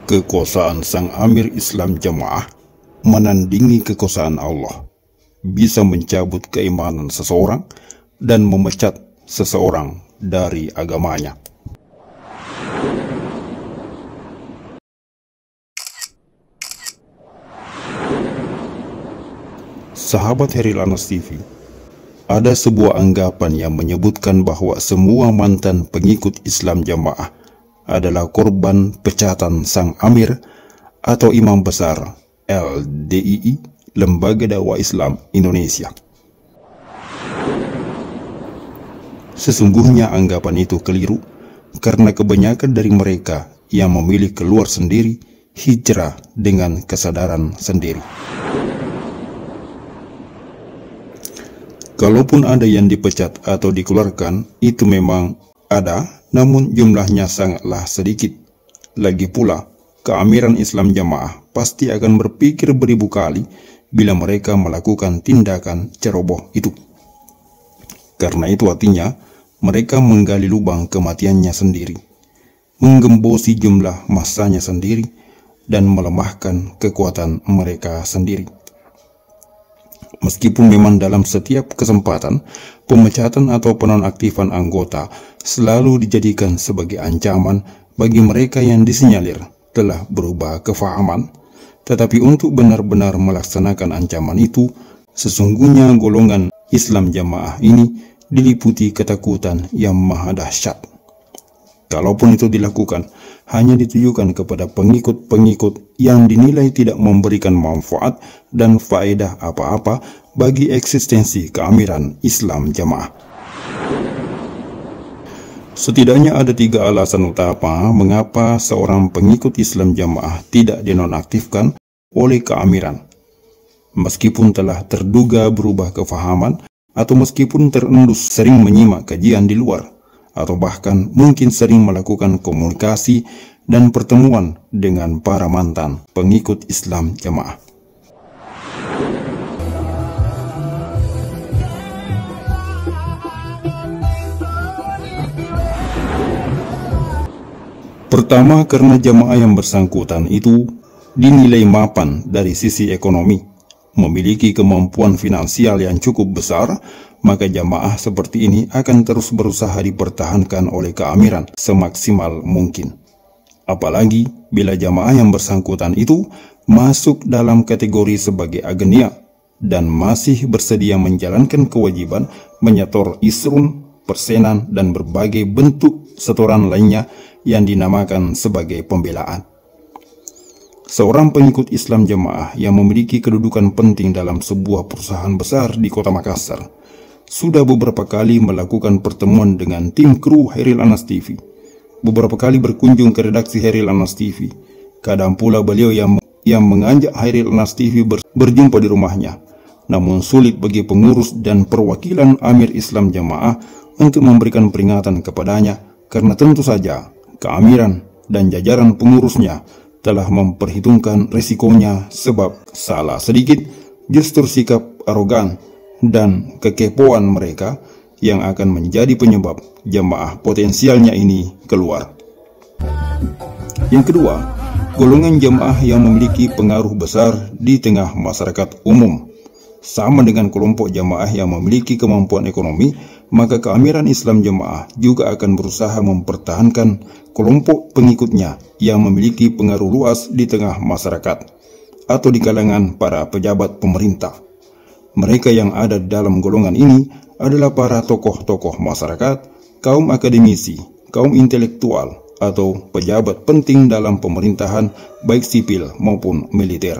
Kekuasaan Sang Amir Islam Jamaah menandingi kekuasaan Allah, bisa mencabut keimanan seseorang dan memecat seseorang dari agamanya. Sahabat Heril Anas TV, ada sebuah anggapan yang menyebutkan bahwa semua mantan pengikut Islam Jamaah adalah korban pecatan Sang Amir atau Imam Besar LDII, Lembaga Dakwah Islam Indonesia. Sesungguhnya anggapan itu keliru, karena kebanyakan dari mereka yang memilih keluar sendiri, hijrah dengan kesadaran sendiri. Kalaupun ada yang dipecat atau dikeluarkan, itu memang ada, namun jumlahnya sangatlah sedikit. Lagi pula, keamiran Islam Jamaah pasti akan berpikir beribu kali bila mereka melakukan tindakan ceroboh itu. Karena itu artinya, mereka menggali lubang kematiannya sendiri, menggembosi jumlah masanya sendiri, dan melemahkan kekuatan mereka sendiri. Meskipun memang dalam setiap kesempatan, pemecatan atau penonaktifan anggota selalu dijadikan sebagai ancaman bagi mereka yang disinyalir telah berubah kefahaman, tetapi untuk benar-benar melaksanakan ancaman itu, sesungguhnya golongan Islam Jamaah ini diliputi ketakutan yang maha dahsyat. Kalaupun itu dilakukan, hanya ditujukan kepada pengikut-pengikut yang dinilai tidak memberikan manfaat dan faedah apa-apa bagi eksistensi keamiran Islam Jamaah. Setidaknya ada 3 alasan utama mengapa seorang pengikut Islam Jamaah tidak dinonaktifkan oleh keamiran, meskipun telah terduga berubah kefahaman atau meskipun terendus sering menyimak kajian di luar, atau bahkan mungkin sering melakukan komunikasi dan pertemuan dengan para mantan pengikut Islam Jamaah. Pertama, karena jamaah yang bersangkutan itu dinilai mapan dari sisi ekonomi, memiliki kemampuan finansial yang cukup besar, maka jamaah seperti ini akan terus berusaha dipertahankan oleh keamiran semaksimal mungkin. Apalagi bila jamaah yang bersangkutan itu masuk dalam kategori sebagai agenia dan masih bersedia menjalankan kewajiban menyetor isrun, persenan, dan berbagai bentuk setoran lainnya yang dinamakan sebagai pembelaan. Seorang pengikut Islam Jamaah yang memiliki kedudukan penting dalam sebuah perusahaan besar di kota Makassar sudah beberapa kali melakukan pertemuan dengan tim kru Heril Anas TV, beberapa kali berkunjung ke redaksi Heril Anas TV. Kadang pula beliau yang mengajak Heril Anas TV berjumpa di rumahnya. Namun sulit bagi pengurus dan perwakilan Amir Islam Jamaah untuk memberikan peringatan kepadanya, karena tentu saja keamiran dan jajaran pengurusnya telah memperhitungkan risikonya, sebab salah sedikit justru sikap arogan dan kekepoan mereka yang akan menjadi penyebab jamaah potensialnya ini keluar. Yang kedua, golongan jamaah yang memiliki pengaruh besar di tengah masyarakat umum. Sama dengan kelompok jamaah yang memiliki kemampuan ekonomi, maka keamiran Islam Jamaah juga akan berusaha mempertahankan kelompok pengikutnya yang memiliki pengaruh luas di tengah masyarakat atau di kalangan para pejabat pemerintah. Mereka yang ada dalam golongan ini adalah para tokoh-tokoh masyarakat, kaum akademisi, kaum intelektual, atau pejabat penting dalam pemerintahan baik sipil maupun militer.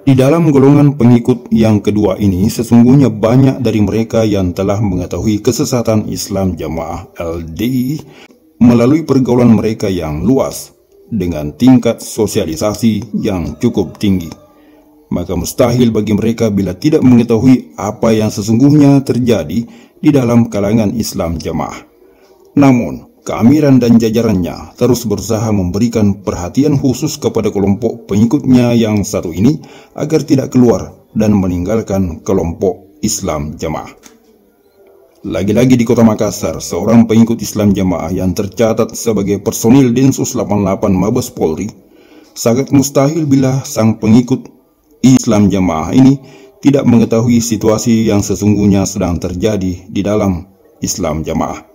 Di dalam golongan pengikut yang kedua ini, sesungguhnya banyak dari mereka yang telah mengetahui kesesatan Islam Jamaah LDII melalui pergaulan mereka yang luas dengan tingkat sosialisasi yang cukup tinggi. Maka mustahil bagi mereka bila tidak mengetahui apa yang sesungguhnya terjadi di dalam kalangan Islam Jamaah. Namun, keamiran dan jajarannya terus berusaha memberikan perhatian khusus kepada kelompok pengikutnya yang satu ini agar tidak keluar dan meninggalkan kelompok Islam Jamaah. Lagi-lagi di kota Makassar, seorang pengikut Islam Jamaah yang tercatat sebagai personil Densus 88 Mabes Polri, sangat mustahil bila sang pengikut Islam Jamaah ini tidak mengetahui situasi yang sesungguhnya sedang terjadi di dalam Islam Jamaah.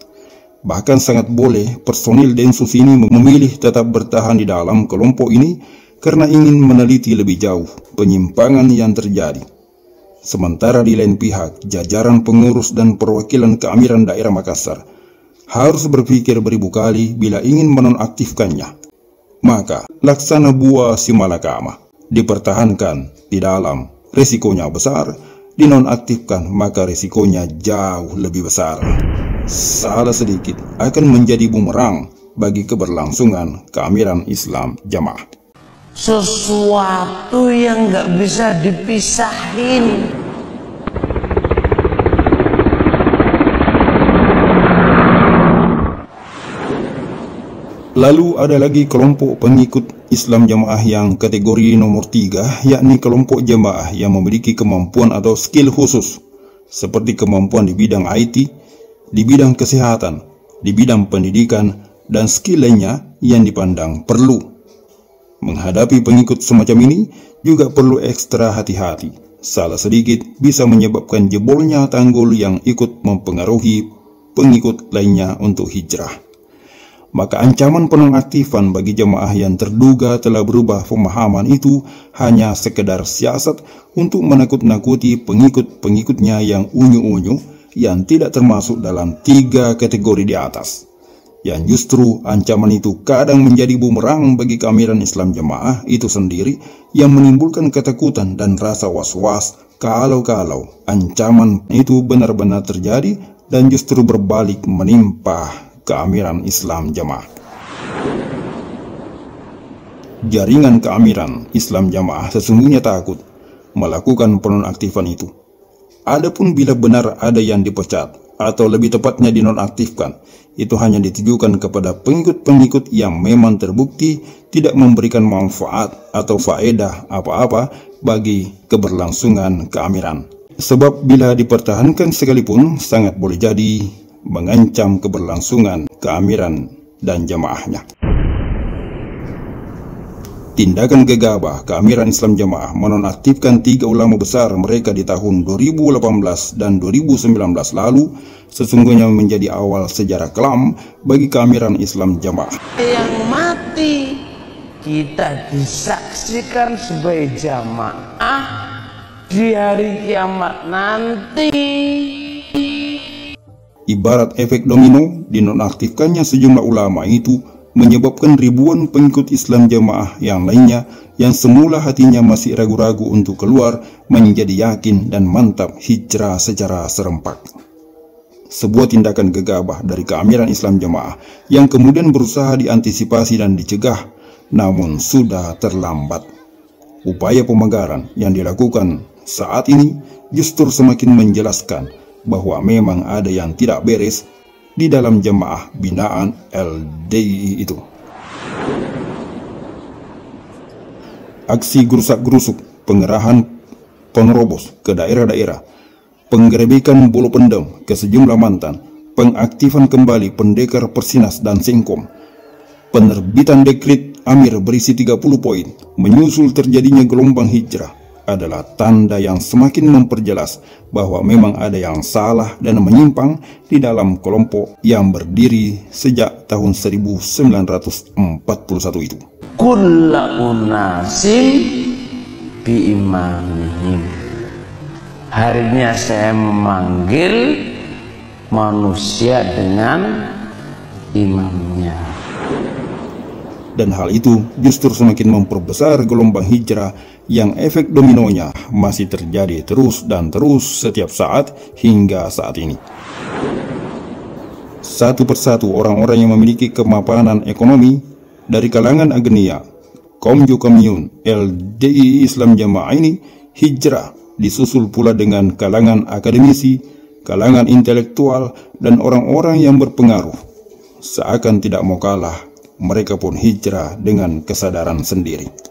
Bahkan sangat boleh personil Densus ini memilih tetap bertahan di dalam kelompok ini karena ingin meneliti lebih jauh penyimpangan yang terjadi. Sementara di lain pihak, jajaran pengurus dan perwakilan keamiran daerah Makassar harus berpikir beribu kali bila ingin menonaktifkannya. Maka, laksana buah si malakama dipertahankan di dalam, risikonya besar. Dinonaktifkan, maka risikonya jauh lebih besar. Salah sedikit akan menjadi bumerang bagi keberlangsungan keamiran Islam Jamaah. Sesuatu yang nggak bisa dipisahin. Lalu ada lagi kelompok pengikut Islam Jamaah yang kategori nomor 3, yakni kelompok jamaah yang memiliki kemampuan atau skill khusus, seperti kemampuan di bidang IT, di bidang kesehatan, di bidang pendidikan, dan skill lainnya yang dipandang perlu. Menghadapi pengikut semacam ini juga perlu ekstra hati-hati. Salah sedikit bisa menyebabkan jebolnya tanggul yang ikut mempengaruhi pengikut lainnya untuk hijrah. Maka ancaman penonaktifan bagi jemaah yang terduga telah berubah pemahaman itu hanya sekedar siasat untuk menakut-nakuti pengikut-pengikutnya yang unyu-unyu yang tidak termasuk dalam 3 kategori di atas. Yang justru ancaman itu kadang menjadi bumerang bagi keamiran Islam Jamaah itu sendiri yang menimbulkan ketakutan dan rasa was-was kalau ancaman itu benar-benar terjadi dan justru berbalik menimpa keamiran Islam Jamaah. Jaringan keamiran Islam Jamaah sesungguhnya takut melakukan penonaktifan itu. Adapun bila benar ada yang dipecat atau lebih tepatnya dinonaktifkan, itu hanya ditujukan kepada pengikut-pengikut yang memang terbukti tidak memberikan manfaat atau faedah apa-apa bagi keberlangsungan keamiran. Sebab bila dipertahankan sekalipun sangat boleh jadi mengancam keberlangsungan keamiran dan jamaahnya. Tindakan gegabah keamiran Islam Jamaah menonaktifkan 3 ulama besar mereka di tahun 2018 dan 2019 lalu sesungguhnya menjadi awal sejarah kelam bagi keamiran Islam Jamaah. Yang mati kita disaksikan sebagai jamaah di hari kiamat nanti. Ibarat efek domino, dinonaktifkannya sejumlah ulama itu menyebabkan ribuan pengikut Islam Jamaah yang lainnya yang semula hatinya masih ragu-ragu untuk keluar menjadi yakin dan mantap hijrah secara serempak. Sebuah tindakan gegabah dari keamiran Islam Jamaah yang kemudian berusaha diantisipasi dan dicegah, namun sudah terlambat. Upaya pemagaran yang dilakukan saat ini justru semakin menjelaskan bahwa memang ada yang tidak beres di dalam jemaah binaan LDII itu. Aksi gerusak-gerusuk, pengerahan penerobos ke daerah-daerah, penggerebekan bolo pendem ke sejumlah mantan, pengaktifan kembali pendekar Persinas dan Singkom, penerbitan dekret Amir berisi 30 poin, menyusul terjadinya gelombang hijrah, adalah tanda yang semakin memperjelas bahwa memang ada yang salah dan menyimpang di dalam kelompok yang berdiri sejak tahun 1941 itu. Kulla unasim biimamihim. Harinya saya memanggil manusia dengan imamnya. Dan hal itu justru semakin memperbesar gelombang hijrah yang efek dominonya masih terjadi terus dan terus setiap saat hingga saat ini. Satu persatu orang-orang yang memiliki kemapanan ekonomi dari kalangan agnia, Komju Komuniun, LDII Islam Jamaah ini hijrah, disusul pula dengan kalangan akademisi, kalangan intelektual, dan orang-orang yang berpengaruh. Seakan tidak mau kalah, mereka pun hijrah dengan kesadaran sendiri.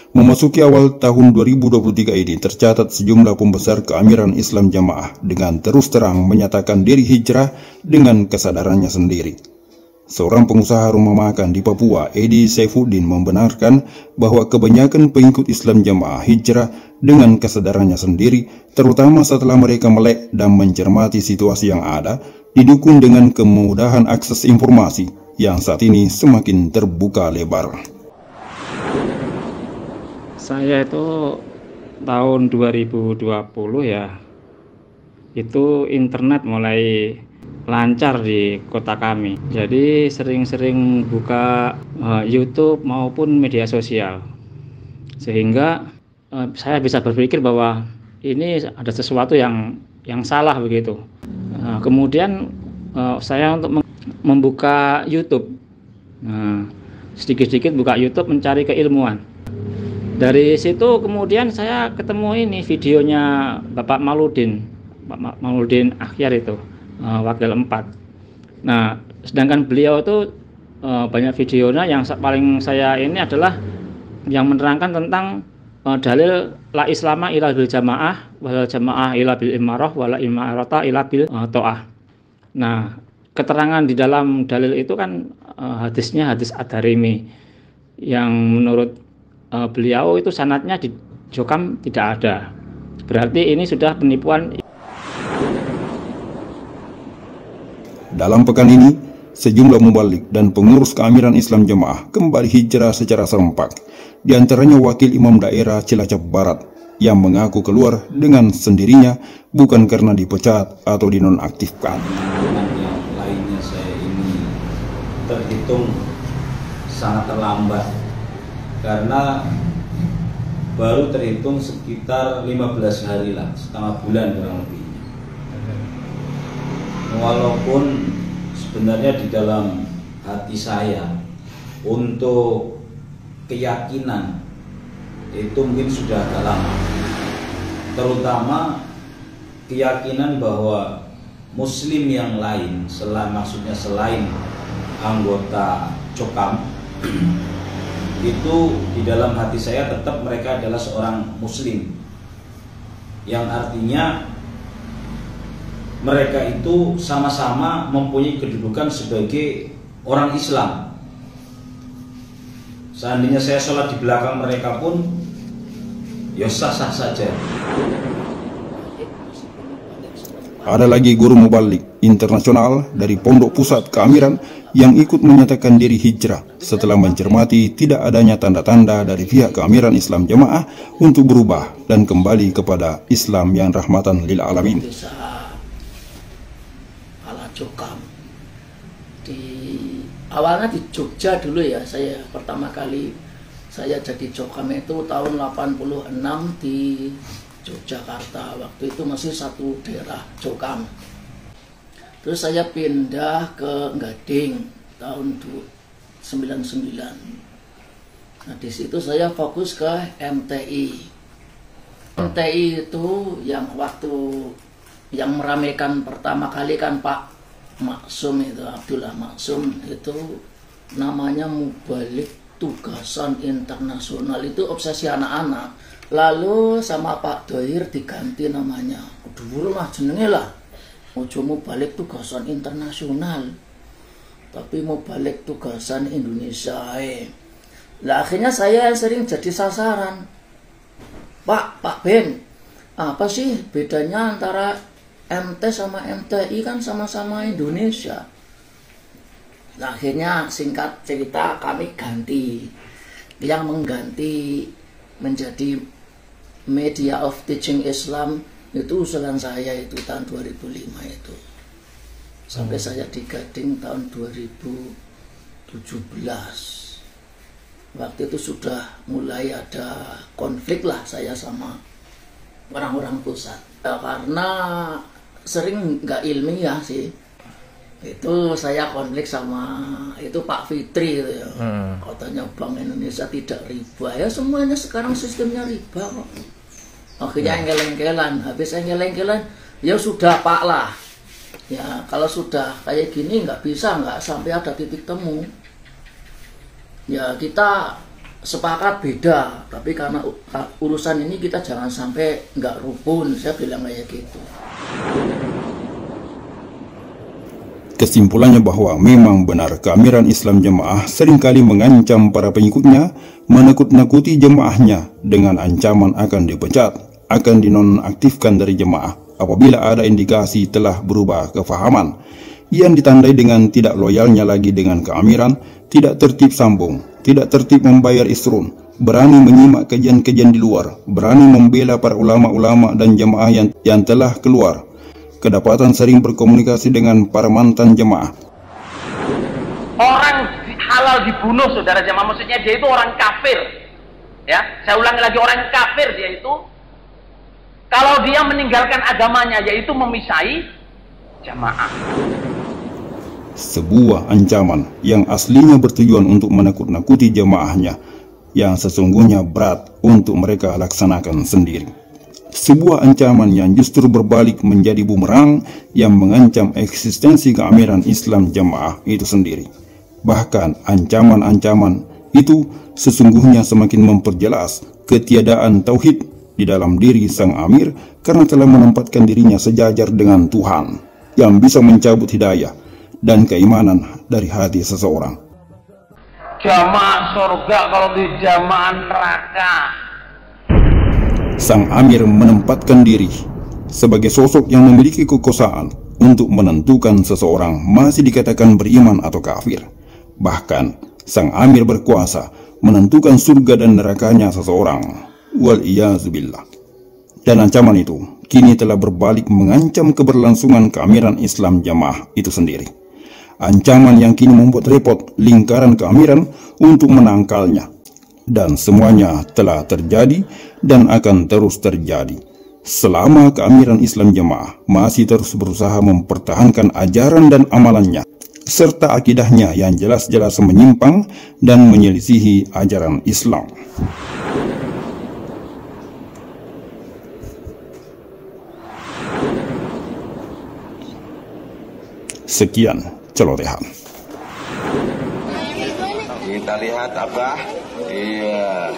Memasuki awal tahun 2023 ini tercatat sejumlah pembesar keamiran Islam Jamaah dengan terus terang menyatakan diri hijrah dengan kesadarannya sendiri. Seorang pengusaha rumah makan di Papua, Edi Saifuddin, membenarkan bahwa kebanyakan pengikut Islam Jamaah hijrah dengan kesadarannya sendiri, terutama setelah mereka melek dan mencermati situasi yang ada, didukung dengan kemudahan akses informasi yang saat ini semakin terbuka lebar. Saya itu tahun 2020 ya, itu internet mulai lancar di kota kami. Jadi sering-sering buka YouTube maupun media sosial. Sehingga saya bisa berpikir bahwa ini ada sesuatu yang salah begitu. Kemudian saya untuk membuka YouTube. Sedikit-sedikit buka YouTube mencari keilmuan. Dari situ kemudian saya ketemu ini videonya Bapak Mauludin Akhyar itu, Wakil 4. Nah, sedangkan beliau itu banyak videonya yang paling saya ini adalah yang menerangkan tentang dalil la islama ila bil jamaah wal jamaah ila bil imarah wala imarata ila bil to'ah. Nah, keterangan di dalam dalil itu kan hadisnya hadis Ad-Darimi yang menurut beliau itu sanadnya di Jokam tidak ada. Berarti ini sudah penipuan. Dalam pekan ini, sejumlah mubalik dan pengurus keamiran Islam Jamaah kembali hijrah secara serempak. Di antaranya Wakil Imam Daerah Cilacap Barat yang mengaku keluar dengan sendirinya bukan karena dipecat atau dinonaktifkan. Yang lainnya saya ini terhitung sangat terlambat karena baru terhitung sekitar 15 hari lah, setengah bulan kurang lebih. Walaupun sebenarnya di dalam hati saya untuk keyakinan itu mungkin sudah agak lama, terutama keyakinan bahwa muslim yang lain selain anggota Cokam itu di dalam hati saya tetap mereka adalah seorang muslim, yang artinya mereka itu sama-sama mempunyai kedudukan sebagai orang Islam. Seandainya saya sholat di belakang mereka pun ya sah-sah saja. Ada lagi guru mubalik internasional dari Pondok Pusat Keamiran yang ikut menyatakan diri hijrah setelah mencermati tidak adanya tanda-tanda dari pihak keamiran Islam Jamaah untuk berubah dan kembali kepada Islam yang rahmatan lil alamin. Ala Jokam awalnya di Jogja dulu ya, saya pertama kali saya jadi Jokam itu tahun 86 di Yogyakarta. Waktu itu masih satu daerah Jokam. Terus saya pindah ke Gading tahun 99. Nah, di situ saya fokus ke MTI. MTI itu yang waktu yang meramaikan pertama kali kan Pak Maksum itu, Abdullah Maksum itu namanya Mubalik Tugasan Internasional, itu obsesi anak-anak. Lalu sama Pak Dohir diganti namanya. Dulu mah jenenge lah. Ojo Mubalik Tugasan Internasional, tapi Mubalik Tugasan Indonesia. Lah akhirnya saya sering jadi sasaran. Pak Ben, apa sih bedanya antara MT sama MTI? Kan sama-sama Indonesia. Nah, akhirnya singkat cerita kami ganti. Yang mengganti menjadi Media of Teaching Islam itu usulan saya itu tahun 2005 itu. Sampai saya di Gading tahun 2017. Waktu itu sudah mulai ada konflik lah saya sama orang-orang pusat. Karena sering nggak ilmiah sih. Itu saya konflik sama itu Pak Fitri gitu ya. Katanya Bank Indonesia tidak riba. Ya semuanya sekarang sistemnya riba kok. Akhirnya engkel-engkelan. Habis engkel-engkelan ya sudah Pak lah. Ya kalau sudah kayak gini nggak bisa, nggak sampai ada titik temu. Ya kita sepakat beda, tapi karena urusan ini kita jangan sampai nggak rukun, saya bilang kayak gitu. Kesimpulannya bahwa memang benar keamiran Islam Jamaah seringkali mengancam para pengikutnya, menakut-nakuti jemaahnya dengan ancaman akan dipecat, akan dinonaktifkan dari jemaah apabila ada indikasi telah berubah kefahaman yang ditandai dengan tidak loyalnya lagi dengan keamiran, tidak tertib sambung, tidak tertib membayar isrun, berani menyimak kajian-kajian di luar, berani membela para ulama-ulama dan jemaah yang telah keluar, kedapatan sering berkomunikasi dengan para mantan jemaah. Orang halal dibunuh, saudara jemaah, maksudnya dia itu orang kafir. Ya, saya ulangi lagi, orang kafir dia itu. Kalau dia meninggalkan agamanya, yaitu memisahi jamaah. Sebuah ancaman yang aslinya bertujuan untuk menakut-nakuti jemaahnya, yang sesungguhnya berat untuk mereka laksanakan sendiri. Sebuah ancaman yang justru berbalik menjadi bumerang yang mengancam eksistensi keamiran Islam Jamaah itu sendiri. Bahkan ancaman-ancaman itu sesungguhnya semakin memperjelas ketiadaan tauhid di dalam diri sang amir, karena telah menempatkan dirinya sejajar dengan Tuhan yang bisa mencabut hidayah dan keimanan dari hati seseorang. Jamaah surga kalau di jamaah neraka. Sang amir menempatkan diri sebagai sosok yang memiliki kekuasaan untuk menentukan seseorang masih dikatakan beriman atau kafir. Bahkan sang amir berkuasa menentukan surga dan nerakanya seseorang. Wal-iyazubillah. Dan ancaman itu kini telah berbalik mengancam keberlangsungan keamiran Islam Jamaah itu sendiri. Ancaman yang kini membuat repot lingkaran keamiran untuk menangkalnya. Dan semuanya telah terjadi dan akan terus terjadi selama keamiran Islam Jamaah masih terus berusaha mempertahankan ajaran dan amalannya, serta akidahnya yang jelas-jelas menyimpang dan menyelisihi ajaran Islam. Sekian celotehan. Kita lihat apa? Iya.